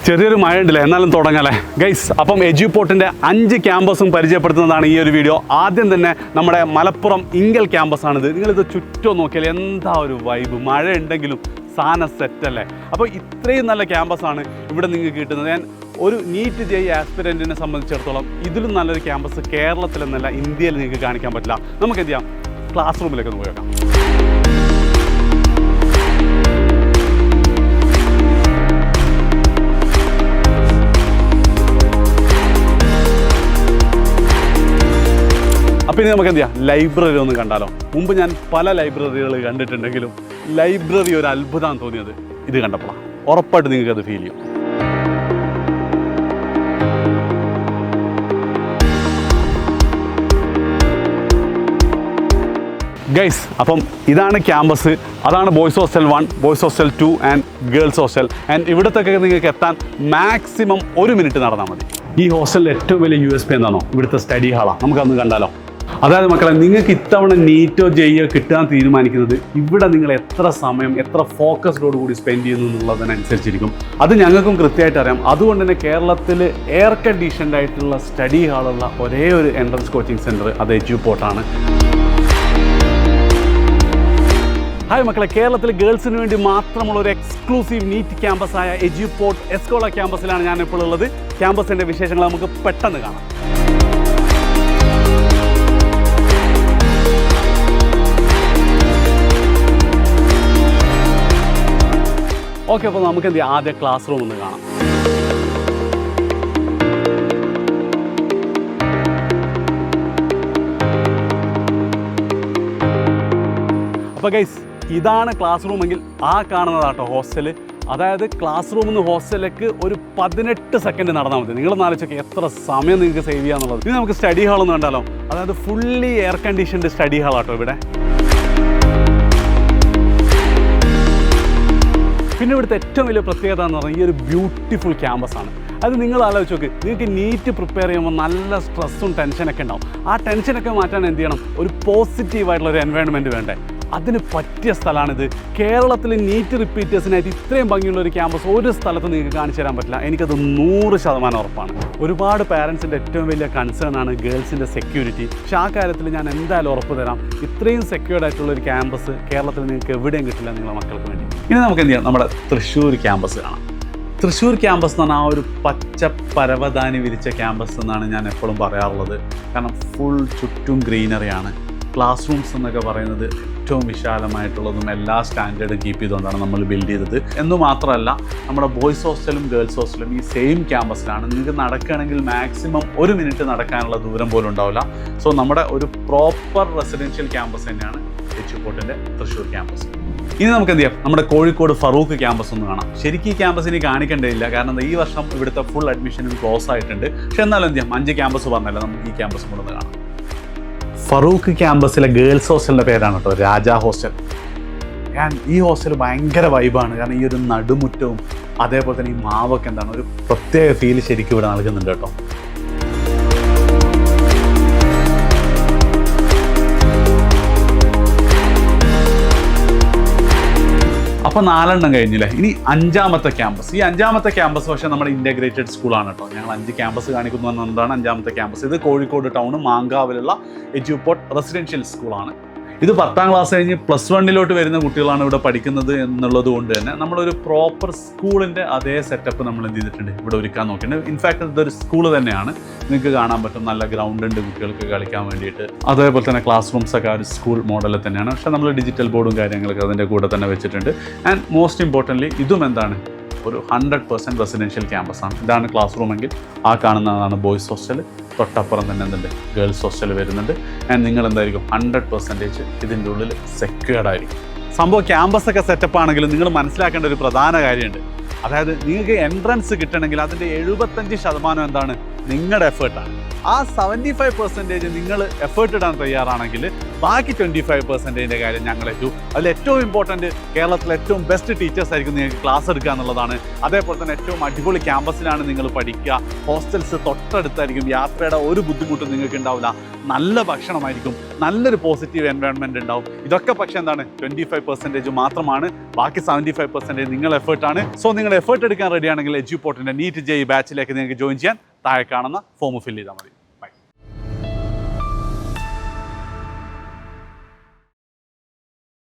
ചെറിയൊരു മഴ ഉണ്ടല്ലേ, എന്നാലും തുടങ്ങാല്ലേ ഗൈസ്. അപ്പം എജ്യൂപോർട്ടിൻ്റെ 5 ക്യാമ്പസും പരിചയപ്പെടുത്തുന്നതാണ് ഈ ഒരു വീഡിയോ. ആദ്യം തന്നെ നമ്മുടെ മലപ്പുറം ഇങ്കൽ ക്യാമ്പസാണിത്. നിങ്ങളിത് ചുറ്റും നോക്കിയാൽ എന്താ ഒരു വൈബ്, മഴ ഉണ്ടെങ്കിലും സാധനം സെറ്റല്ലേ. അപ്പോൾ ഇത്രയും നല്ല ക്യാമ്പസാണ് ഇവിടെ നിങ്ങൾക്ക് കിട്ടുന്നത്. ഞാൻ ഒരു നീറ്റ് ജെ ആസ്പിരൻറ്റിനെ സംബന്ധിച്ചിടത്തോളം ഇതിലും നല്ലൊരു ക്യാമ്പസ് കേരളത്തിലെന്നല്ല ഇന്ത്യയിൽ നിങ്ങൾക്ക് കാണിക്കാൻ പറ്റില്ല. നമുക്ക് എന്ത് ചെയ്യാം, ക്ലാസ് റൂമിലേക്ക് ഒന്ന് പോയേക്കാം. അപ്പോൾ ഇനി നമുക്ക് എന്ത് ചെയ്യാം, ലൈബ്രറി ഒന്ന് കണ്ടാലോ. മുമ്പ് ഞാൻ പല ലൈബ്രറികൾ കണ്ടിട്ടുണ്ടെങ്കിലും ലൈബ്രറി ഒരു അത്ഭുതം തോന്നിയത് ഇത് കണ്ടപ്പോഴാണ്. ഉറപ്പായിട്ട് നിങ്ങൾക്ക് അത് ഫീൽ ചെയ്യും. ഗൈസ്, അപ്പം ഇതാണ് ക്യാമ്പസ്. അതാണ് boys hostel 1, boys hostel 2 and girls hostel. And ഇവിടത്തൊക്കെ നിങ്ങൾക്ക് എത്താൻ മാക്സിമം 1 മിനിറ്റ് നടന്നാൽ മതി. ഈ ഹോസ്റ്റലിൽ ഏറ്റവും വലിയ USP എന്താണോ, ഇവിടുത്തെ സ്റ്റഡി ഹാളാണ്. നമുക്കതൊന്ന് കണ്ടാലോ. അതായത് മക്കളെ, നിങ്ങൾക്ക് ഇത്തവണ നീറ്റോ ജെയ്യോ കിട്ടാൻ തീരുമാനിക്കുന്നത് ഇവിടെ നിങ്ങൾ എത്ര സമയം എത്ര ഫോക്കസ്ഡോട് കൂടി സ്പെൻഡ് ചെയ്യുന്നു എന്നുള്ളതിനനുസരിച്ചിരിക്കും. അത് ഞങ്ങൾക്കും കൃത്യമായിട്ട് അറിയാം. അതുകൊണ്ട് തന്നെ കേരളത്തിൽ എയർ കണ്ടീഷൻഡ് ആയിട്ടുള്ള സ്റ്റഡി ഹാളുള്ള ഒരേ ഒരു എൻട്രൻസ് കോച്ചിങ് സെൻറ്റർ അത് എജ്യൂപോർട്ടാണ്. ഹായ് മക്കളെ, കേരളത്തിൽ ഗേൾസിന് വേണ്ടി മാത്രമുള്ള ഒരു എക്സ്ക്ലൂസീവ് നീറ്റ് ക്യാമ്പസായ എജ്യൂപോർട്ട് എസ്കോള ക്യാമ്പസിലാണ് ഞാൻ ഇപ്പോൾ ഉള്ളത്. ക്യാമ്പസിൻ്റെ വിശേഷങ്ങൾ നമുക്ക് പെട്ടെന്ന് കാണാം. ഓക്കെ, അപ്പോൾ നമുക്ക് എന്ത് ചെയ്യാം, ആദ്യം ക്ലാസ് റൂം ഒന്ന് കാണാം. അപ്പോൾ ഗൈസ്, ഇതാണ് ക്ലാസ് റൂമെങ്കിൽ ആ കാണുന്നതാട്ടോ ഹോസ്റ്റൽ. അതായത് ക്ലാസ് റൂമിൽ നിന്ന് ഹോസ്റ്റലിലേക്ക് ഒരു 18 സെക്കൻഡ് നടന്നാൽ മതി. നിങ്ങളൊന്ന് ആലോചിച്ചൊക്കെ എത്ര സമയം നിങ്ങൾക്ക് സേവ് ചെയ്യാന്നുള്ളത്. ഇനി നമുക്ക് സ്റ്റഡി ഹാൾ ഒന്ന് കണ്ടാലോ. അതായത് ഫുള്ളി എയർ കണ്ടീഷൻഡ് സ്റ്റഡി ഹാളാട്ടോ ഇവിടെ. പിന്നെ ഇവിടുത്തെ ഏറ്റവും വലിയ പ്രത്യേകത എന്ന് പറഞ്ഞാൽ ഈ ഒരു ബ്യൂട്ടിഫുൾ ക്യാമ്പസാണ്. അത് നിങ്ങൾ ആലോചിച്ച് നോക്ക്, നിങ്ങൾക്ക് നീറ്റ് പ്രിപ്പയർ ചെയ്യുമ്പോൾ നല്ല സ്ട്രെസ്സും ടെൻഷനൊക്കെ ഉണ്ടാവും. ആ ടെൻഷനൊക്കെ മാറ്റാൻ എന്ത് ചെയ്യണം, ഒരു പോസിറ്റീവായിട്ടുള്ള ഒരു എൻവയോൺമെൻറ്റ് വേണ്ടേ. അതിന് പറ്റിയ സ്ഥലമാണിത്. കേരളത്തിൽ നീറ്റ് റിപ്പീറ്റേഴ്സിനായിട്ട് ഇത്രയും ഭംഗിയുള്ള ഒരു ക്യാമ്പസ് ഒരു സ്ഥലത്ത് നിങ്ങൾക്ക് കാണിച്ചു തരാൻ പറ്റില്ല. എനിക്കത് 100% ഉറപ്പാണ്. ഒരുപാട് പാരൻസിൻ്റെ ഏറ്റവും വലിയ കൺസേൺ ആണ് ഗേൾസിൻ്റെ സെക്യൂരിറ്റി. പക്ഷേ ആ കാര്യത്തിൽ ഞാൻ എന്തായാലും ഉറപ്പ് തരാം, ഇത്രയും സെക്യൂർഡ് ആയിട്ടുള്ള ഒരു ക്യാമ്പസ് കേരളത്തിൽ നിങ്ങൾക്ക് എവിടെയും കിട്ടില്ല നിങ്ങളുടെ മക്കൾക്ക് വേണ്ടി. ഇനി നമുക്ക് എന്ത് ചെയ്യാം, നമ്മുടെ തൃശ്ശൂർ ക്യാമ്പസ് കാണാം. തൃശ്ശൂർ ക്യാമ്പസ് എന്ന് പറഞ്ഞാൽ ആ ഒരു പച്ച പരവതാനി വിരിച്ച ക്യാമ്പസ് എന്നാണ് ഞാൻ എപ്പോഴും പറയാറുള്ളത്. കാരണം ഫുൾ ചുറ്റും ഗ്രീനറിയാണ്. ക്ലാസ് റൂംസ് എന്നൊക്കെ പറയുന്നത് ഏറ്റവും വിശാലമായിട്ടുള്ളതും എല്ലാ സ്റ്റാൻഡേർഡും കീപ്പ് ചെയ്തുകൊണ്ടാണ് നമ്മൾ ബിൽഡ് ചെയ്തത്. എന്ന് മാത്രമല്ല, നമ്മുടെ ബോയ്സ് ഹോസ്റ്റലും ഗേൾസ് ഹോസ്റ്റലും ഈ സെയിം ക്യാമ്പസിലാണ്. നിങ്ങൾക്ക് നടക്കുകയാണെങ്കിൽ മാക്സിമം 1 മിനിറ്റ് നടക്കാനുള്ള ദൂരം പോലും ഉണ്ടാവില്ല. സോ നമ്മുടെ ഒരു പ്രോപ്പർ റെസിഡൻഷ്യൽ ക്യാമ്പസ് തന്നെയാണ് എജ്യൂപോർട്ടിൻ്റെ തൃശ്ശൂർ ക്യാമ്പസ്. ഇനി നമുക്ക് എന്ത് ചെയ്യാം, നമ്മുടെ കോഴിക്കോട് ഫറൂഖ് ക്യാമ്പസ് ഒന്ന് കാണാം. ശരിക്കും ഈ ക്യാമ്പസിന് കാണിക്കേണ്ടതില്ല, കാരണം ഈ വർഷം ഇവിടുത്തെ ഫുൾ അഡ്മിഷനും ക്ലോസ് ആയിട്ടുണ്ട്. പക്ഷെ എന്നാലും എന്ത് ചെയ്യാം, 5 ക്യാമ്പസ് പറഞ്ഞല്ല, നമുക്ക് ഈ ക്യാമ്പസ് കൂടെ ഒന്ന് കാണാം. ഫറൂഖ് ക്യാമ്പസിലെ ഗേൾസ് ഹോസ്റ്റലിൻ്റെ പേരാണ് കേട്ടോ രാജാ ഹോസ്റ്റൽ. ഈ ഹോസ്റ്റൽ ഭയങ്കര വൈബാണ്. കാരണം ഈ ഒരു നടുമുറ്റവും അതേപോലെ തന്നെ ഈ മാവൊക്കെ എന്താണ് ഒരു പ്രത്യേക ഫീൽ ശരിക്കും ഇവിടെ നൽകുന്നുണ്ട് കേട്ടോ. അപ്പോൾ 4 കഴിഞ്ഞില്ലേ. ഇനി 5ാമത്തെ ക്യാമ്പസ്. ഈ 5ാമത്തെ ക്യാമ്പസ് പക്ഷേ നമ്മുടെ ഇൻ്റഗ്രേറ്റഡ് സ്കൂളാണ് കേട്ടോ. ഞങ്ങൾ 5 ക്യാമ്പസ് കാണിക്കുന്നു എന്നതാണ് 5ാമത്തെ ക്യാമ്പസ്. ഇത് കോഴിക്കോട് ടൗൺ മാങ്കാവിലുള്ള എജ്യൂപോർട്ട് റെസിഡൻഷ്യൽ സ്കൂളാണ്. ഇത് 10ാം ക്ലാസ് കഴിഞ്ഞ് +1 വരുന്ന കുട്ടികളാണ് ഇവിടെ പഠിക്കുന്നത് എന്നുള്ളത് കൊണ്ട് തന്നെ നമ്മളൊരു പ്രോപ്പർ സ്കൂളിൻ്റെ അതേ സെറ്റപ്പ് നമ്മൾ എന്ത് ചെയ്തിട്ടുണ്ട്, ഇവിടെ ഒരുക്കാൻ നോക്കിയിട്ടുണ്ട്. ഇൻഫാക്ട് ഇതൊരു സ്കൂൾ തന്നെയാണ്. നിങ്ങൾക്ക് കാണാൻ പറ്റും, നല്ല ഗ്രൗണ്ട് ഉണ്ട് കുട്ടികൾക്ക് കളിക്കാൻ വേണ്ടിയിട്ട്. അതേപോലെ തന്നെ ക്ലാസ് റൂംസൊക്കെ ആ ഒരു സ്കൂൾ മോഡലിൽ തന്നെയാണ്. പക്ഷേ നമ്മൾ ഡിജിറ്റൽ ബോർഡും കാര്യങ്ങളൊക്കെ അതിൻ്റെ കൂടെ തന്നെ വെച്ചിട്ടുണ്ട്. ആൻഡ് മോസ്റ്റ് ഇമ്പോർട്ടൻ്റ്ലി ഇതും എന്താണ്, ഒരു 100% റെസിഡൻഷ്യൽ ക്യാമ്പസാണ്. ഇതാണ് ക്ലാസ് റൂമെങ്കിൽ ആ കാണുന്നതാണ് ബോയ്സ് ഹോസ്റ്റൽ. തൊട്ടപ്പുറം തന്നെ എന്തുണ്ട്, ഗേൾസ് ഹോസ്റ്റൽ വരുന്നുണ്ട്. ആൻഡ് നിങ്ങൾ എന്തായിരിക്കും 100% ഇതിൻ്റെ ഉള്ളിൽ സെക്യൂർഡ് ആയിരിക്കും. സംഭവം ക്യാമ്പസൊക്കെ സെറ്റപ്പ് ആണെങ്കിലും നിങ്ങൾ മനസ്സിലാക്കേണ്ട ഒരു പ്രധാന കാര്യമുണ്ട്. അതായത് നിങ്ങൾക്ക് എൻട്രൻസ് കിട്ടണമെങ്കിൽ അതിൻ്റെ 75% എന്താണ്, നിങ്ങളുടെ എഫേർട്ടാണ്. ആ 75% നിങ്ങൾ എഫേർട്ട് ഇടാൻ തയ്യാറാണെങ്കിൽ ബാക്കി 25% കാര്യം ഞങ്ങൾ ഏറ്റു. അതിൽ ഏറ്റവും ഇമ്പോർട്ടൻറ്റ് കേരളത്തിലെ ഏറ്റവും ബെസ്റ്റ് ടീച്ചേഴ്സ് ആയിരിക്കും നിങ്ങൾക്ക് ക്ലാസ് എടുക്കുക എന്നുള്ളതാണ്. അതേപോലെ തന്നെ ഏറ്റവും അടിപൊളി ക്യാമ്പസിലാണ് നിങ്ങൾ പഠിക്കുക. ഹോസ്റ്റൽസ് തൊട്ടടുത്തായിരിക്കും. യാത്രയുടെ ഒരു ബുദ്ധിമുട്ടും നിങ്ങൾക്ക് ഉണ്ടാവില്ല. നല്ല ഭക്ഷണമായിരിക്കും. നല്ലൊരു പോസിറ്റീവ് എൻവയോൺമെൻറ്റ് ഉണ്ടാവും. ഇതൊക്കെ പക്ഷേ എന്താണ് 25% മാത്രമാണ്. ബാക്കി 75% നിങ്ങൾ എഫേർട്ടാണ്. സോ നിങ്ങൾ എഫേർട്ട് എടുക്കാൻ റെഡിയാണെങ്കിൽ എഡ്യൂപോർട്ടിൻ്റെ നീറ്റ് JEE ബാച്ചിലേക്ക് നിങ്ങൾക്ക് ജോയിൻ ചെയ്യാൻ താഴെ കാണുന്ന ഫോം ഫില്ല് ചെയ്താൽ മതി.